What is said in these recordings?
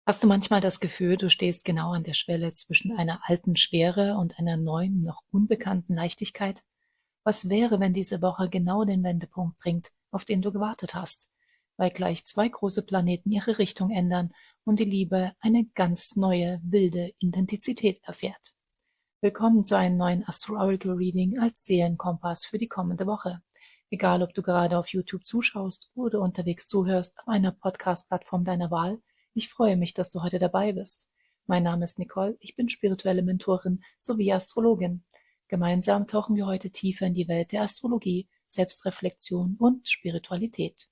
Hast du manchmal das Gefühl, du stehst genau an der Schwelle zwischen einer alten Schwere und einer neuen, noch unbekannten Leichtigkeit? Was wäre, wenn diese Woche genau den Wendepunkt bringt, auf den du gewartet hast? Weil gleich zwei große Planeten ihre Richtung ändern und die Liebe eine ganz neue, wilde Intensität erfährt. Willkommen zu einem neuen Astrological Reading als Seelenkompass für die kommende Woche. Egal, ob du gerade auf YouTube zuschaust oder unterwegs zuhörst auf einer Podcast-Plattform deiner Wahl, ich freue mich, dass du heute dabei bist. Mein Name ist Nicole, ich bin spirituelle Mentorin sowie Astrologin. Gemeinsam tauchen wir heute tiefer in die Welt der Astrologie, Selbstreflexion und Spiritualität.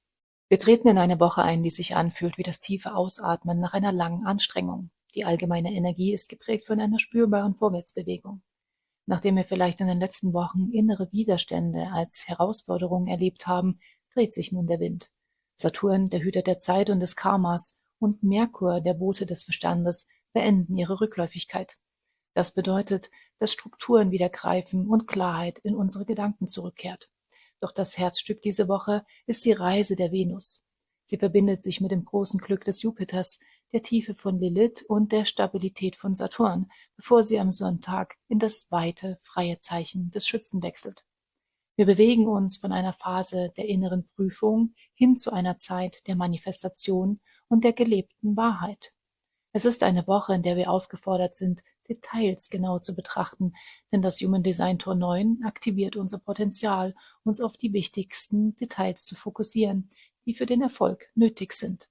Wir treten in eine Woche ein, die sich anfühlt wie das tiefe Ausatmen nach einer langen Anstrengung. Die allgemeine Energie ist geprägt von einer spürbaren Vorwärtsbewegung. Nachdem wir vielleicht in den letzten Wochen innere Widerstände als Herausforderungen erlebt haben, dreht sich nun der Wind. Saturn, der Hüter der Zeit und des Karmas, und Merkur, der Bote des Verstandes, beenden ihre Rückläufigkeit. Das bedeutet, dass Strukturen wieder greifen und Klarheit in unsere Gedanken zurückkehrt. Doch das Herzstück diese Woche ist die Reise der Venus. Sie verbindet sich mit dem großen Glück des Jupiters, der Tiefe von Lilith und der Stabilität von Saturn, bevor sie am Sonntag in das weite, freie Zeichen des Schützen wechselt. Wir bewegen uns von einer Phase der inneren Prüfung hin zu einer Zeit der Manifestation und der gelebten Wahrheit. Es ist eine Woche, in der wir aufgefordert sind, Details genau zu betrachten, denn das Human Design Tor 9 aktiviert unser Potenzial, uns auf die wichtigsten Details zu fokussieren, die für den Erfolg nötig sind.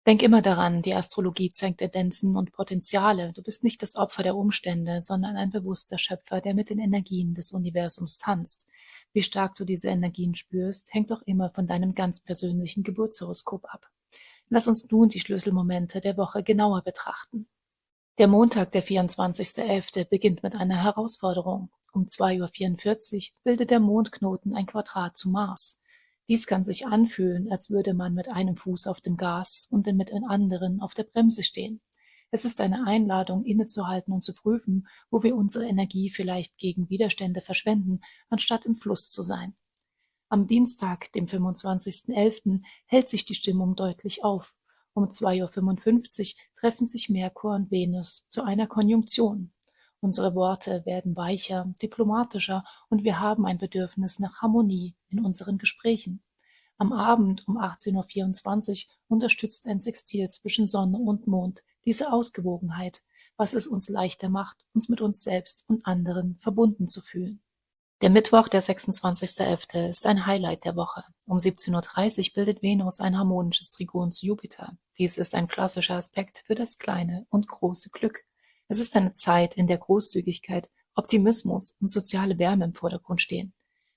Denk immer daran, die Astrologie zeigt Tendenzen und Potenziale. Du bist nicht das Opfer der Umstände, sondern ein bewusster Schöpfer, der mit den Energien des Universums tanzt. Wie stark du diese Energien spürst, hängt auch immer von deinem ganz persönlichen Geburtshoroskop ab. Lass uns nun die Schlüsselmomente der Woche genauer betrachten. Der Montag, der 24.11., beginnt mit einer Herausforderung. Um 2:44 Uhr bildet der Mondknoten ein Quadrat zu Mars. Dies kann sich anfühlen, als würde man mit einem Fuß auf dem Gas und mit dem anderen auf der Bremse stehen. Es ist eine Einladung, innezuhalten und zu prüfen, wo wir unsere Energie vielleicht gegen Widerstände verschwenden, anstatt im Fluss zu sein. Am Dienstag, dem 25.11., hält sich die Stimmung deutlich auf. Um 2:55 Uhr treffen sich Merkur und Venus zu einer Konjunktion. Unsere Worte werden weicher, diplomatischer und wir haben ein Bedürfnis nach Harmonie in unseren Gesprächen. Am Abend um 18:24 Uhr unterstützt ein Sextil zwischen Sonne und Mond diese Ausgewogenheit, was es uns leichter macht, uns mit uns selbst und anderen verbunden zu fühlen. Der Mittwoch, der 26.11., ist ein Highlight der Woche. Um 17:30 Uhr bildet Venus ein harmonisches Trigon zu Jupiter. Dies ist ein klassischer Aspekt für das kleine und große Glück. Es ist eine Zeit, in der Großzügigkeit, Optimismus und soziale Wärme im Vordergrund stehen.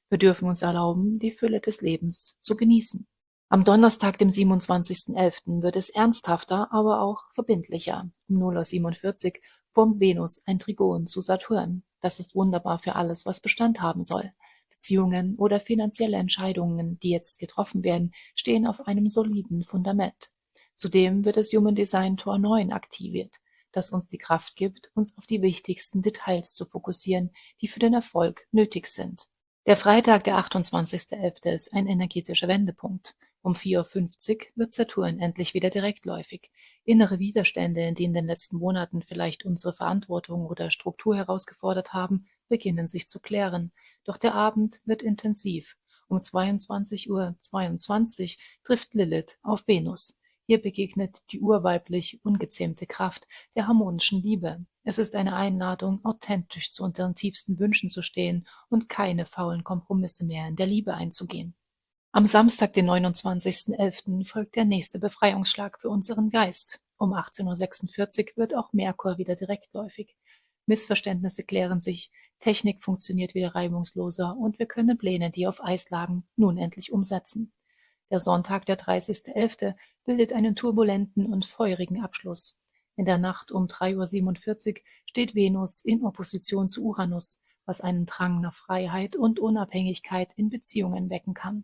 Wir dürfen uns erlauben, die Fülle des Lebens zu genießen. Am Donnerstag, dem 27.11., wird es ernsthafter, aber auch verbindlicher. Um 0:47 Uhr formt Venus ein Trigon zu Saturn. Das ist wunderbar für alles, was Bestand haben soll. Beziehungen oder finanzielle Entscheidungen, die jetzt getroffen werden, stehen auf einem soliden Fundament. Zudem wird das Human Design Tor 9 aktiviert, das uns die Kraft gibt, uns auf die wichtigsten Details zu fokussieren, die für den Erfolg nötig sind. Der Freitag, der 28.11., ist ein energetischer Wendepunkt. Um 4:50 Uhr wird Saturn endlich wieder direktläufig. Innere Widerstände, die in den letzten Monaten vielleicht unsere Verantwortung oder Struktur herausgefordert haben, beginnen sich zu klären. Doch der Abend wird intensiv. Um 22:22 Uhr trifft Lilith auf Venus. Hier begegnet die urweiblich ungezähmte Kraft der harmonischen Liebe. Es ist eine Einladung, authentisch zu unseren tiefsten Wünschen zu stehen und keine faulen Kompromisse mehr in der Liebe einzugehen. Am Samstag, den 29.11., folgt der nächste Befreiungsschlag für unseren Geist. Um 18:46 Uhr wird auch Merkur wieder direktläufig. Missverständnisse klären sich, Technik funktioniert wieder reibungsloser und wir können Pläne, die auf Eis lagen, nun endlich umsetzen. Der Sonntag, der 30.11., bildet einen turbulenten und feurigen Abschluss. In der Nacht um 3:47 Uhr steht Venus in Opposition zu Uranus, was einen Drang nach Freiheit und Unabhängigkeit in Beziehungen wecken kann.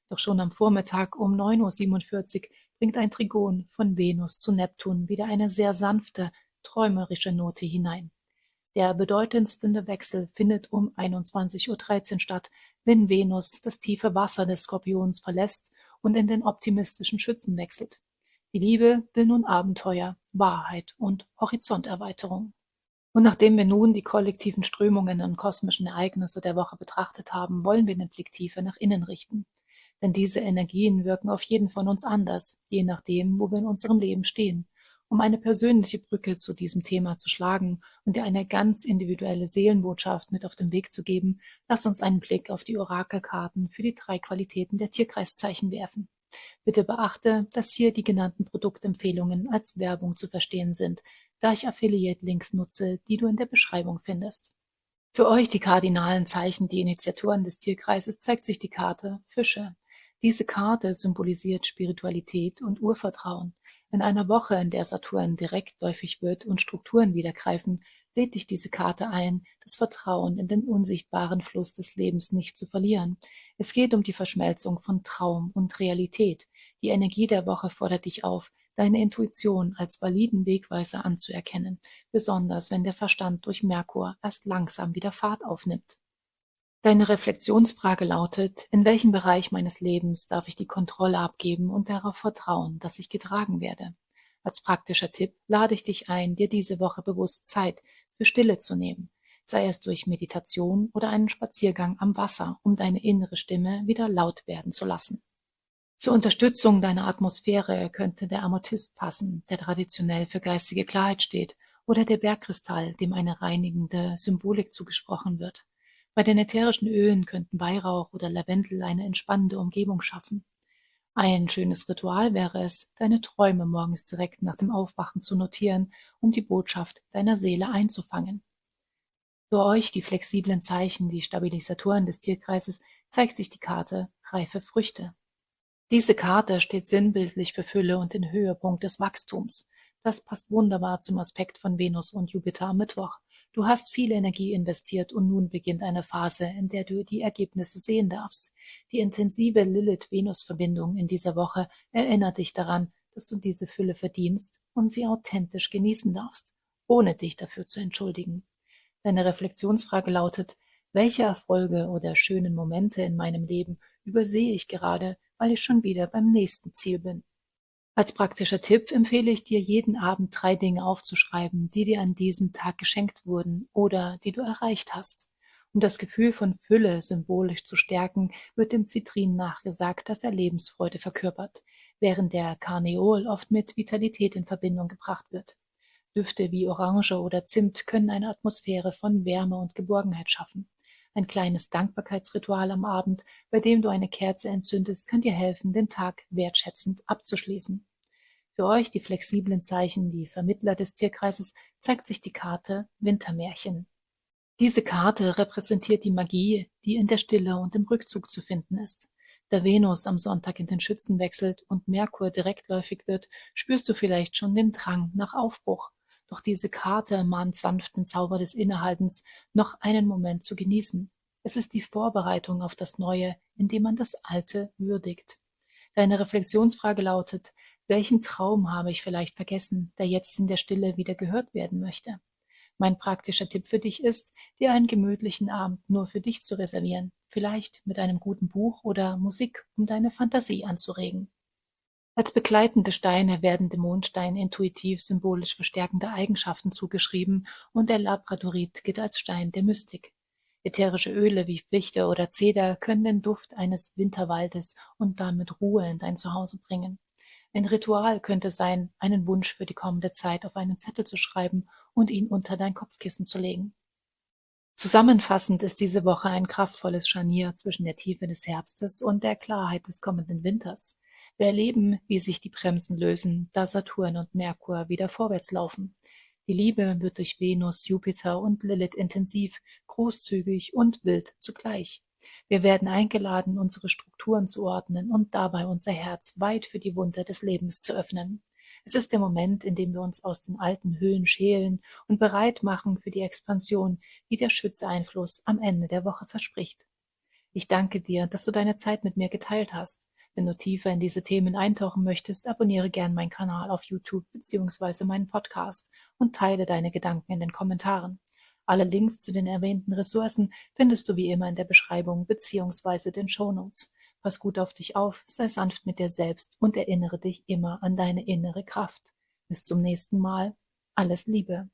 Doch schon am Vormittag um 9:47 Uhr bringt ein Trigon von Venus zu Neptun wieder eine sehr sanfte, träumerische Note hinein. Der bedeutendste Wechsel findet um 21:13 Uhr statt, wenn Venus das tiefe Wasser des Skorpions verlässt und in den optimistischen Schützen wechselt. Die Liebe will nun Abenteuer, Wahrheit und Horizonterweiterung. Und nachdem wir nun die kollektiven Strömungen und kosmischen Ereignisse der Woche betrachtet haben, wollen wir den Blick tiefer nach innen richten. Denn diese Energien wirken auf jeden von uns anders, je nachdem, wo wir in unserem Leben stehen. Um eine persönliche Brücke zu diesem Thema zu schlagen und dir eine ganz individuelle Seelenbotschaft mit auf den Weg zu geben, lass uns einen Blick auf die Orakelkarten für die 3 Qualitäten der Tierkreiszeichen werfen. Bitte beachte, dass hier die genannten Produktempfehlungen als Werbung zu verstehen sind, da ich Affiliate-Links nutze, die du in der Beschreibung findest. Für euch die kardinalen Zeichen, die Initiatoren des Tierkreises, zeigt sich die Karte Fische. Diese Karte symbolisiert Spiritualität und Urvertrauen. In einer Woche, in der Saturn direktläufig wird und Strukturen wieder greifen, lädt dich diese Karte ein, das Vertrauen in den unsichtbaren Fluss des Lebens nicht zu verlieren. Es geht um die Verschmelzung von Traum und Realität. Die Energie der Woche fordert dich auf, deine Intuition als validen Wegweiser anzuerkennen, besonders wenn der Verstand durch Merkur erst langsam wieder Fahrt aufnimmt. Deine Reflexionsfrage lautet: In welchem Bereich meines Lebens darf ich die Kontrolle abgeben und darauf vertrauen, dass ich getragen werde? Als praktischer Tipp lade ich dich ein, dir diese Woche bewusst Zeit für Stille zu nehmen, sei es durch Meditation oder einen Spaziergang am Wasser, um deine innere Stimme wieder laut werden zu lassen. Zur Unterstützung deiner Atmosphäre könnte der Amethyst passen, der traditionell für geistige Klarheit steht, oder der Bergkristall, dem eine reinigende Symbolik zugesprochen wird. Bei den ätherischen Ölen könnten Weihrauch oder Lavendel eine entspannende Umgebung schaffen. Ein schönes Ritual wäre es, deine Träume morgens direkt nach dem Aufwachen zu notieren, um die Botschaft deiner Seele einzufangen. Für euch die flexiblen Zeichen, die Stabilisatoren des Tierkreises, zeigt sich die Karte Reife Früchte. Diese Karte steht sinnbildlich für Fülle und den Höhepunkt des Wachstums. Das passt wunderbar zum Aspekt von Venus und Jupiter am Mittwoch. Du hast viel Energie investiert und nun beginnt eine Phase, in der du die Ergebnisse sehen darfst. Die intensive Lilith-Venus-Verbindung in dieser Woche erinnert dich daran, dass du diese Fülle verdienst und sie authentisch genießen darfst, ohne dich dafür zu entschuldigen. Deine Reflexionsfrage lautet: Welche Erfolge oder schönen Momente in meinem Leben übersehe ich gerade, weil ich schon wieder beim nächsten Ziel bin? Als praktischer Tipp empfehle ich dir, jeden Abend 3 Dinge aufzuschreiben, die dir an diesem Tag geschenkt wurden oder die du erreicht hast. Um das Gefühl von Fülle symbolisch zu stärken, wird dem Zitrin nachgesagt, dass er Lebensfreude verkörpert, während der Karneol oft mit Vitalität in Verbindung gebracht wird. Düfte wie Orange oder Zimt können eine Atmosphäre von Wärme und Geborgenheit schaffen. Ein kleines Dankbarkeitsritual am Abend, bei dem du eine Kerze entzündest, kann dir helfen, den Tag wertschätzend abzuschließen. Für euch die flexiblen Zeichen, die Vermittler des Tierkreises, zeigt sich die Karte Wintermärchen. Diese Karte repräsentiert die Magie, die in der Stille und im Rückzug zu finden ist. Da Venus am Sonntag in den Schützen wechselt und Merkur direktläufig wird, spürst du vielleicht schon den Drang nach Aufbruch. Doch diese Karte mahnt sanft den Zauber des Innehaltens, noch einen Moment zu genießen. Es ist die Vorbereitung auf das Neue, indem man das Alte würdigt. Deine Reflexionsfrage lautet: Welchen Traum habe ich vielleicht vergessen, der jetzt in der Stille wieder gehört werden möchte? Mein praktischer Tipp für dich ist, dir einen gemütlichen Abend nur für dich zu reservieren, vielleicht mit einem guten Buch oder Musik, um deine Fantasie anzuregen. Als begleitende Steine werden dem Mondstein intuitiv symbolisch verstärkende Eigenschaften zugeschrieben und der Labradorit gilt als Stein der Mystik. Ätherische Öle wie Fichte oder Zeder können den Duft eines Winterwaldes und damit Ruhe in dein Zuhause bringen. Ein Ritual könnte sein, einen Wunsch für die kommende Zeit auf einen Zettel zu schreiben und ihn unter dein Kopfkissen zu legen. Zusammenfassend ist diese Woche ein kraftvolles Scharnier zwischen der Tiefe des Herbstes und der Klarheit des kommenden Winters. Wir erleben, wie sich die Bremsen lösen, da Saturn und Merkur wieder vorwärts laufen. Die Liebe wird durch Venus, Jupiter und Lilith intensiv, großzügig und wild zugleich. Wir werden eingeladen, unsere Strukturen zu ordnen und dabei unser Herz weit für die Wunder des Lebens zu öffnen. Es ist der Moment, in dem wir uns aus den alten Höhlen schälen und bereit machen für die Expansion, die der Schütze-Einfluss am Ende der Woche verspricht. Ich danke dir, dass du deine Zeit mit mir geteilt hast. Wenn du tiefer in diese Themen eintauchen möchtest, abonniere gern meinen Kanal auf YouTube bzw. meinen Podcast und teile deine Gedanken in den Kommentaren. Alle Links zu den erwähnten Ressourcen findest du wie immer in der Beschreibung bzw. den Shownotes. Pass gut auf dich auf, sei sanft mit dir selbst und erinnere dich immer an deine innere Kraft. Bis zum nächsten Mal. Alles Liebe.